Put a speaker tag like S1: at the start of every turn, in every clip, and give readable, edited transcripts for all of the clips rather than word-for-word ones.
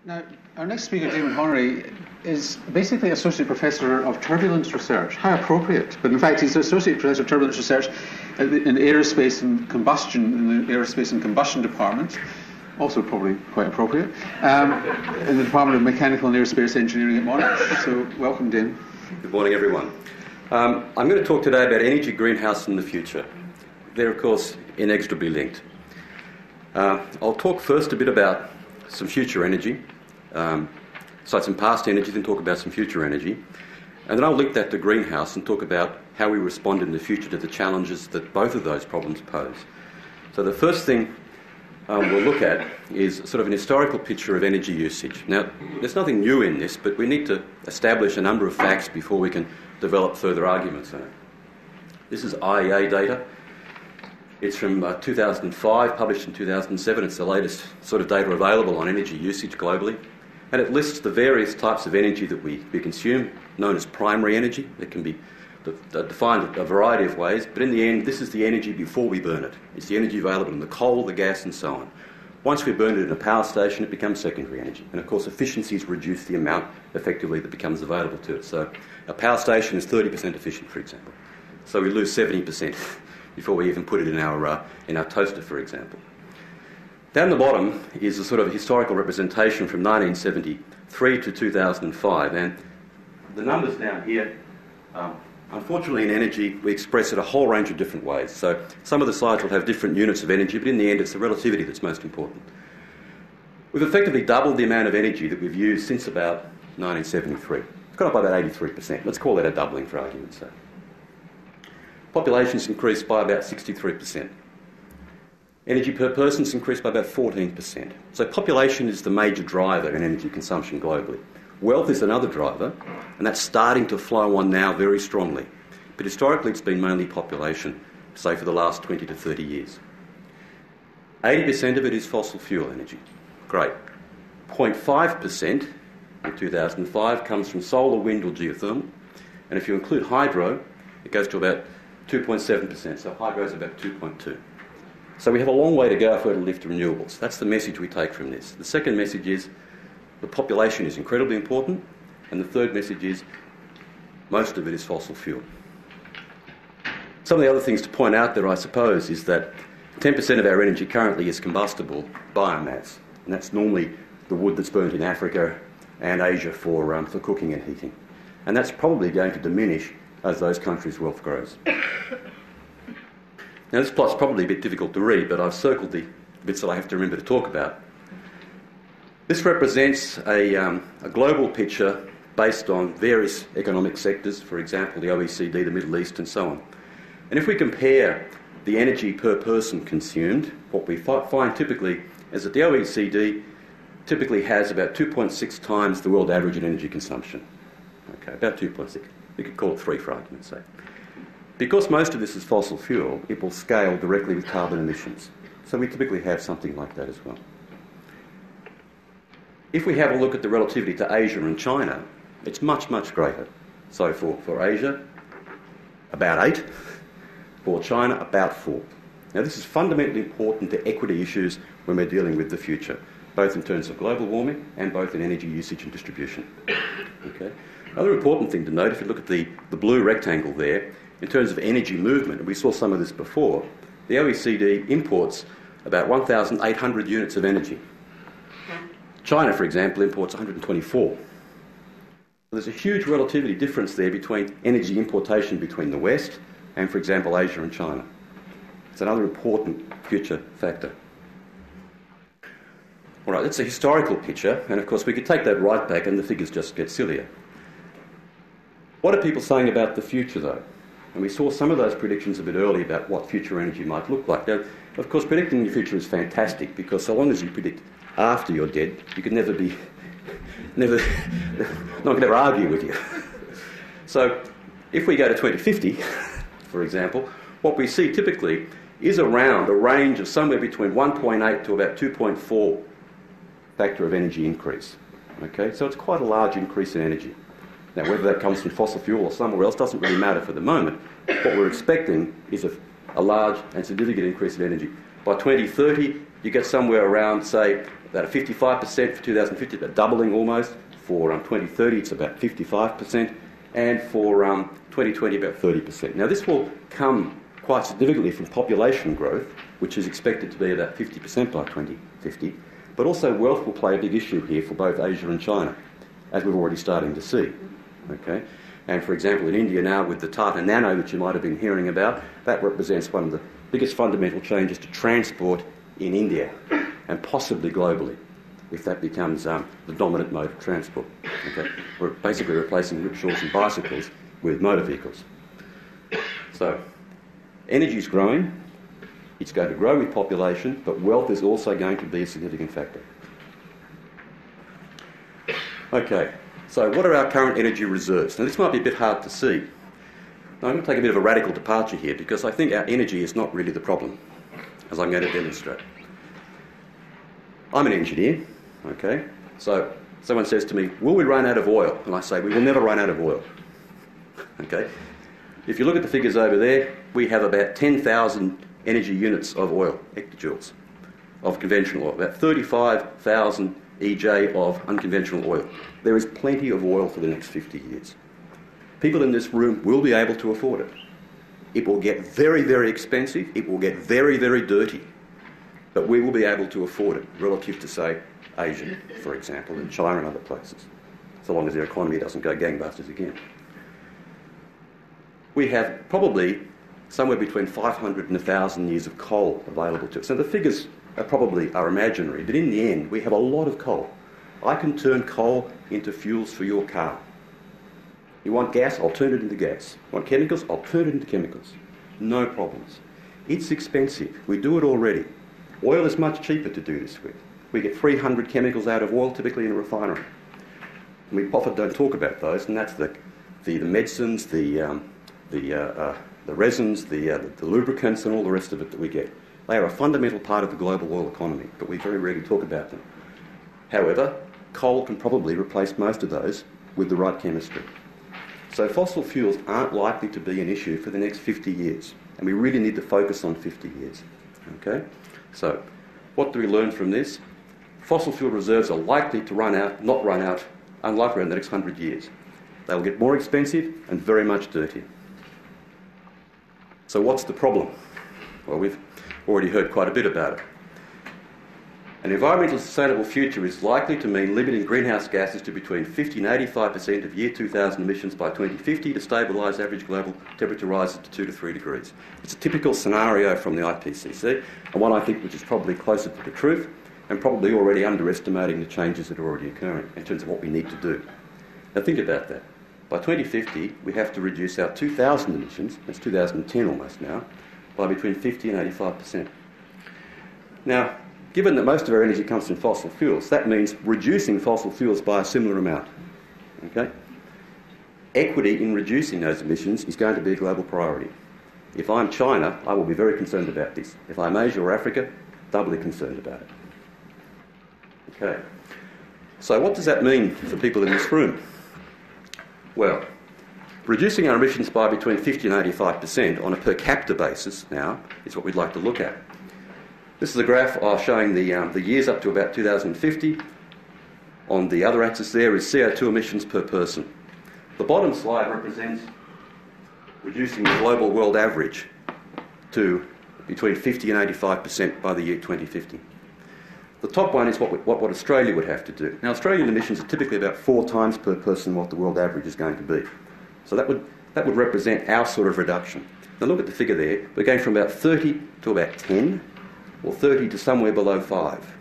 S1: Now, our next speaker, Damon Honnery, is basically Associate Professor of Turbulence Research. How appropriate. But in fact, he's Associate Professor of Turbulence Research in Aerospace and Combustion, in the Aerospace and Combustion Department. Also probably quite appropriate. In the Department of Mechanical and Aerospace Engineering at Monash. So, welcome, Damon.
S2: Good morning, everyone. I'm going to talk today about energy greenhouse in the future. They're, of course, inexorably linked. I'll talk first a bit about some future energy, some past energy, then talk about some future energy. And then I'll link that to greenhouse and talk about how we respond in the future to the challenges that both of those problems pose. So the first thing we'll look at is sort of an historical picture of energy usage. Now, there's nothing new in this, but we need to establish a number of facts before we can develop further arguments on it. This is IEA data. It's from 2005, published in 2007. It's the latest sort of data available on energy usage globally. And it lists the various types of energy that we consume, known as primary energy. It can be defined a variety of ways, but in the end, this is the energy before we burn it. It's the energy available in the coal, the gas, and so on. Once we burn it in a power station, it becomes secondary energy. And of course, efficiencies reduce the amount effectively that becomes available to it. So a power station is 30% efficient, for example. So we lose 70% before we even put it in our toaster, for example. Down the bottom is a sort of historical representation from 1973 to 2005. And the numbers down here, unfortunately in energy, we express it a whole range of different ways. So some of the slides will have different units of energy, but in the end it's the relativity that's most important. We've effectively doubled the amount of energy that we've used since about 1973. It's gone up by about 83%. Let's call that a doubling for argument's sake. Population's increased by about 63%. Energy per person's increased by about 14%. So population is the major driver in energy consumption globally. Wealth is another driver, and that's starting to flow on now very strongly. But historically it's been mainly population, say for the last 20 to 30 years. 80% of it is fossil fuel energy. Great. 0.5% in 2005 comes from solar, wind or geothermal. And if you include hydro, it goes to about 2.7%, so hydro is about 2.2. So we have a long way to go if we're to lift renewables. That's the message we take from this. The second message is the population is incredibly important, and the third message is most of it is fossil fuel. Some of the other things to point out there, I suppose, is that 10% of our energy currently is combustible biomass, and that's normally the wood that's burnt in Africa and Asia for cooking and heating. And that's probably going to diminish as those countries' wealth grows. Now this plot's probably a bit difficult to read, but I've circled the bits that I have to remember to talk about. This represents a global picture based on various economic sectors, for example, the OECD, the Middle East, and so on. And if we compare the energy per person consumed, what we find typically is that the OECD typically has about 2.6 times the world average in energy consumption. Okay, about 2.6. We could call it 3 for argument's sake. Because most of this is fossil fuel, it will scale directly with carbon emissions. So we typically have something like that as well. If we have a look at the relativity to Asia and China, it's much, much greater. So for Asia, about 8. For China, about 4. Now this is fundamentally important to equity issues when we're dealing with the future, both in terms of global warming and both in energy usage and distribution. Okay. Another important thing to note, if you look at the blue rectangle there, in terms of energy movement, and we saw some of this before, the OECD imports about 1,800 units of energy. China, for example, imports 124. There's a huge relativity difference there between energy importation between the West and, for example, Asia and China. It's another important future factor. All right, that's a historical picture, and of course we could take that right back and the figures just get sillier. What are people saying about the future, though? And we saw some of those predictions a bit earlier about what future energy might look like. Now, of course, predicting the future is fantastic because so long as you predict after you're dead, you can no one can ever argue with you. So, if we go to 2050, for example, what we see typically is around a range of somewhere between 1.8 to about 2.4 factor of energy increase. Okay, so it's quite a large increase in energy. Now, whether that comes from fossil fuel or somewhere else doesn't really matter for the moment. What we're expecting is a large and significant increase in energy. By 2030, you get somewhere around, say, about 55% for 2050, about doubling almost. For 2030, it's about 55%, and for 2020, about 30%. Now, this will come quite significantly from population growth, which is expected to be about 50% by 2050, but also wealth will play a big issue here for both Asia and China, as we're already starting to see. Okay? And for example, in India now, with the Tata Nano that you might have been hearing about, that represents one of the biggest fundamental changes to transport in India, and possibly globally, if that becomes the dominant mode of transport. Okay? We're basically replacing rickshaws and bicycles with motor vehicles. So, energy is growing, it's going to grow with population, but wealth is also going to be a significant factor. Okay, so what are our current energy reserves? Now this might be a bit hard to see. Now, I'm going to take a bit of a radical departure here because I think our energy is not really the problem, as I'm going to demonstrate. I'm an engineer, okay? So someone says to me, will we run out of oil? And I say, we will never run out of oil. Okay? If you look at the figures over there, we have about 10,000 energy units of oil, hectajoules, of conventional oil, about 35,000 EJ of unconventional oil. There is plenty of oil for the next 50 years. People in this room will be able to afford it. It will get very, very expensive. It will get very, very dirty. But we will be able to afford it relative to, say, Asia, for example, and China and other places, so long as their economy doesn't go gangbusters again. We have probably somewhere between 500 and 1,000 years of coal available to us. So the figures are imaginary, but in the end, we have a lot of coal. I can turn coal into fuels for your car. You want gas? I'll turn it into gas. You want chemicals? I'll turn it into chemicals. No problems. It's expensive. We do it already. Oil is much cheaper to do this with. We get 300 chemicals out of oil, typically in a refinery. And we often don't talk about those, and that's the medicines, the resins, the lubricants, and all the rest of it that we get. They are a fundamental part of the global oil economy, but we very rarely talk about them. However, coal can probably replace most of those with the right chemistry. So fossil fuels aren't likely to be an issue for the next 50 years, and we really need to focus on 50 years. Okay? So, what do we learn from this? Fossil fuel reserves are likely to unlikely in the next 100 years. They'll get more expensive and very much dirtier. So what's the problem? Well, we've already heard quite a bit about it. An environmentally sustainable future is likely to mean limiting greenhouse gases to between 50 and 85% of year 2000 emissions by 2050 to stabilise average global temperature rises to 2 to 3 degrees. It's a typical scenario from the IPCC, and one I think which is probably closer to the truth and probably already underestimating the changes that are already occurring in terms of what we need to do. Now think about that. By 2050, we have to reduce our 2000 emissions, that's 2010 almost now, by between 50 and 85%. Now, given that most of our energy comes from fossil fuels, that means reducing fossil fuels by a similar amount. Okay? Equity in reducing those emissions is going to be a global priority. If I'm China, I will be very concerned about this. If I'm Asia or Africa, doubly concerned about it. Okay. So what does that mean for people in this room? Well, reducing our emissions by between 50 and 85% on a per capita basis now is what we'd like to look at. This is a graph showing the years up to about 2050. On the other axis there is CO2 emissions per person. The bottom slide represents reducing the global world average to between 50 and 85% by the year 2050. The top one is what Australia would have to do. Now, Australian emissions are typically about 4 times per person what the world average is going to be. So that would represent our sort of reduction. Now look at the figure there. We're going from about 30 to about 10, or 30 to somewhere below 5.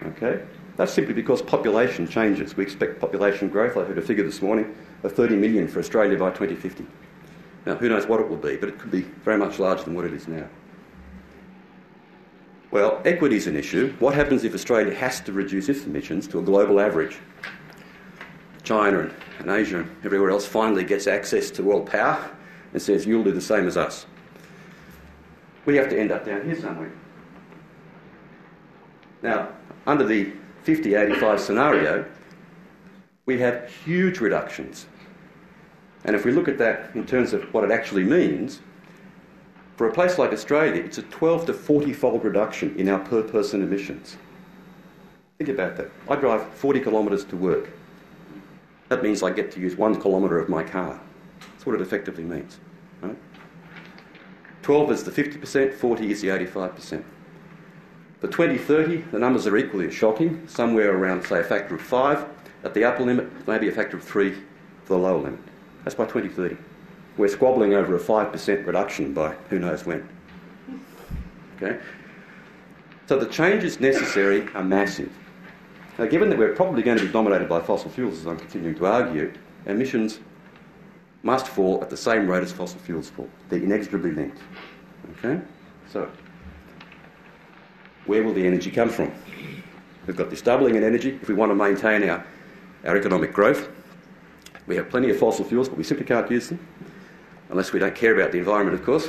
S2: Okay? That's simply because population changes. We expect population growth. I heard a figure this morning of 30 million for Australia by 2050. Now, who knows what it will be, but it could be very much larger than what it is now. Well, equity is an issue. What happens if Australia has to reduce its emissions to a global average? China and Asia and everywhere else finally gets access to world power and says, you'll do the same as us. We have to end up down here somewhere. Now, under the 50-85 scenario, we have huge reductions. And if we look at that in terms of what it actually means, for a place like Australia, it's a 12 to 40-fold reduction in our per-person emissions. Think about that. I drive 40 kilometres to work. That means I get to use 1 kilometre of my car. That's what it effectively means. Right? 12 is the 50%, 40 is the 85%. For 2030, the numbers are equally as shocking, somewhere around, say, a factor of 5 at the upper limit, maybe a factor of 3 for the lower limit. That's by 2030. We're squabbling over a 5% reduction by who knows when. Okay? So the changes necessary are massive. Now, given that we're probably going to be dominated by fossil fuels, as I'm continuing to argue, emissions must fall at the same rate as fossil fuels fall. They're inexorably linked. Okay? So, where will the energy come from? We've got this doubling in energy. If we want to maintain our economic growth, we have plenty of fossil fuels, but we simply can't use them, unless we don't care about the environment, of course.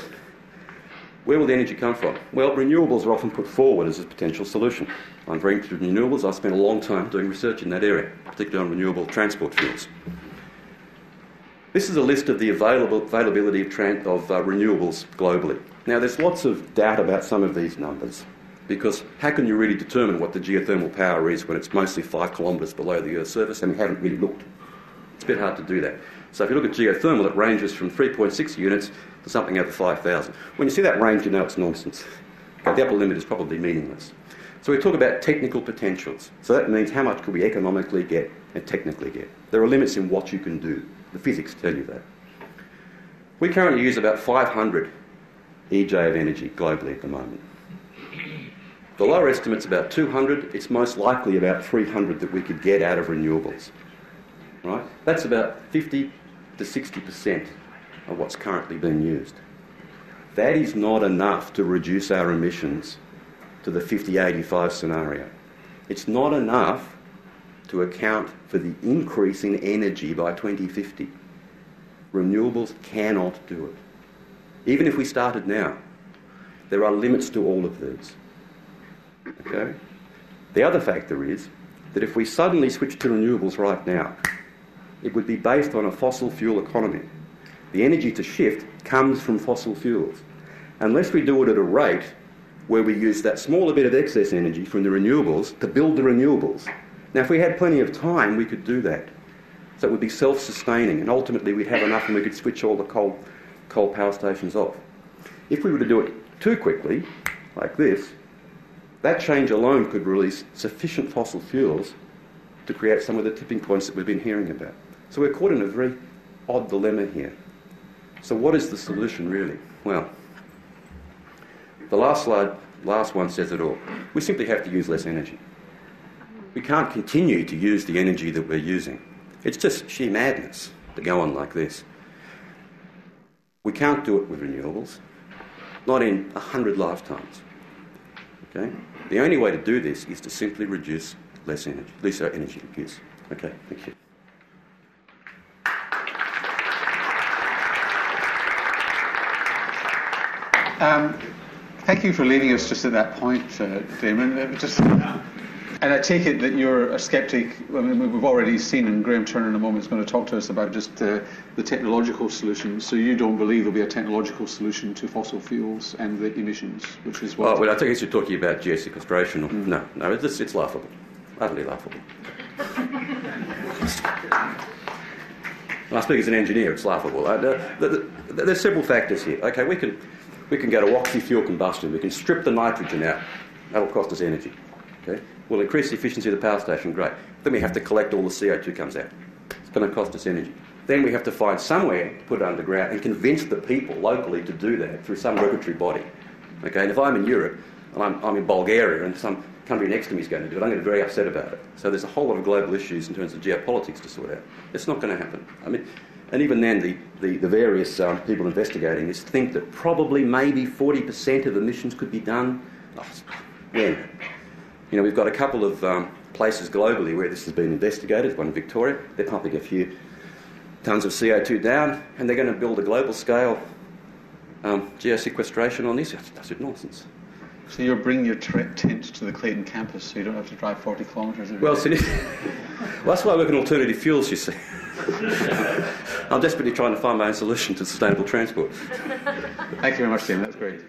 S2: Where will the energy come from? Well, renewables are often put forward as a potential solution. I'm very interested in renewables. I've spent a long time doing research in that area, particularly on renewable transport fuels. This is a list of the availability of renewables globally. Now, there's lots of doubt about some of these numbers, because how can you really determine what the geothermal power is when it's mostly 5 kilometres below the Earth's surface and we haven't really looked? It's a bit hard to do that. So if you look at geothermal, it ranges from 3.6 units to something over 5,000. When you see that range, you know it's nonsense. Okay, the upper limit is probably meaningless. So we talk about technical potentials. So that means how much could we economically get and technically get. There are limits in what you can do. The physics tell you that. We currently use about 500 EJ of energy globally at the moment. The lower estimate's about 200. It's most likely about 300 that we could get out of renewables. Right? That's about 50 to 60% of what's currently being used. That is not enough to reduce our emissions to the 50-85 scenario. It's not enough to account for the increase in energy by 2050. Renewables cannot do it. Even if we started now, there are limits to all of these. Okay? The other factor is that if we suddenly switch to renewables right now, it would be based on a fossil fuel economy. The energy to shift comes from fossil fuels. Unless we do it at a rate where we use that smaller bit of excess energy from the renewables to build the renewables. Now, if we had plenty of time, we could do that. So it would be self-sustaining, and ultimately we'd have enough and we could switch all the coal power stations off. If we were to do it too quickly, like this, that change alone could release sufficient fossil fuels to create some of the tipping points that we've been hearing about. So we're caught in a very odd dilemma here. So what is the solution really? Well, the last one says it all. We simply have to use less energy. We can't continue to use the energy that we're using. It's just sheer madness to go on like this. We can't do it with renewables, not in 100 lifetimes. Okay? The only way to do this is to simply reduce our energy use. Okay, thank you.
S1: Thank you for leaving us just at that point, Damon. And I take it that you're a sceptic. I mean, we've already seen, and Graham Turner in a moment is going to talk to us about just the technological solutions. So you don't believe there'll be a technological solution to fossil fuels and the emissions, which is what...
S2: Well, I think you're talking about geosequestration. No, it's laughable. Utterly laughable. I speak as an engineer, it's laughable. There's several factors here. Okay, we can go to oxy-fuel combustion. We can strip the nitrogen out. That'll cost us energy. Okay? We'll increase the efficiency of the power station, great. Then we have to collect all the CO2 comes out. It's going to cost us energy. Then we have to find somewhere to put it underground and convince the people locally to do that through some regulatory body. Okay, and if I'm in Europe and I'm in Bulgaria and some country next to me is going to do it, I'm going to be very upset about it. So there's a whole lot of global issues in terms of geopolitics to sort out. It's not going to happen. I mean, and even then, the various people investigating this think that probably maybe 40% of emissions could be done. When? You know, we've got a couple of places globally where this has been investigated. One in Victoria, they're pumping a few tonnes of CO2 down, and they're going to build a global scale geosequestration on this. That's nonsense.
S1: So you're bringing your tent to the Clayton campus so you don't have to drive 40 kilometres every day?
S2: Well, that's why I work in alternative fuels, you see. I'm desperately trying to find my own solution to sustainable transport.
S1: Thank you very much, Tim. That's great.